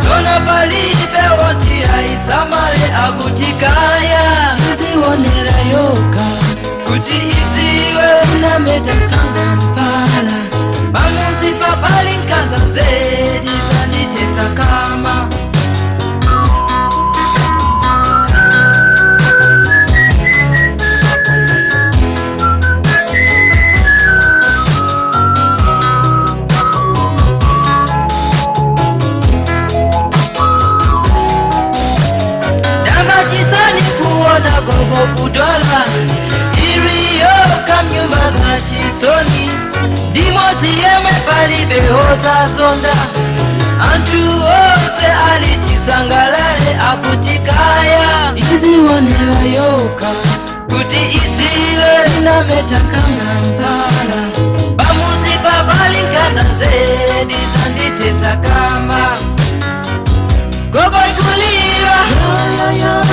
Zona palibe woti aisamale akutikaya iziwonera yoka kuti idziwe sinameta kanga mpala pamuzi papali nkaza zedi zanditetsa kama gogo kudwala iriyo kamnyumba za chisoni dimozi yemwe palibe hoza zonda antu ose alichisangalale akutikaya iziwonera yoka kuti idziwe sinameta kanga mpala pamuzi papali nkaza zedi zanditetsa kama gogo tulira yo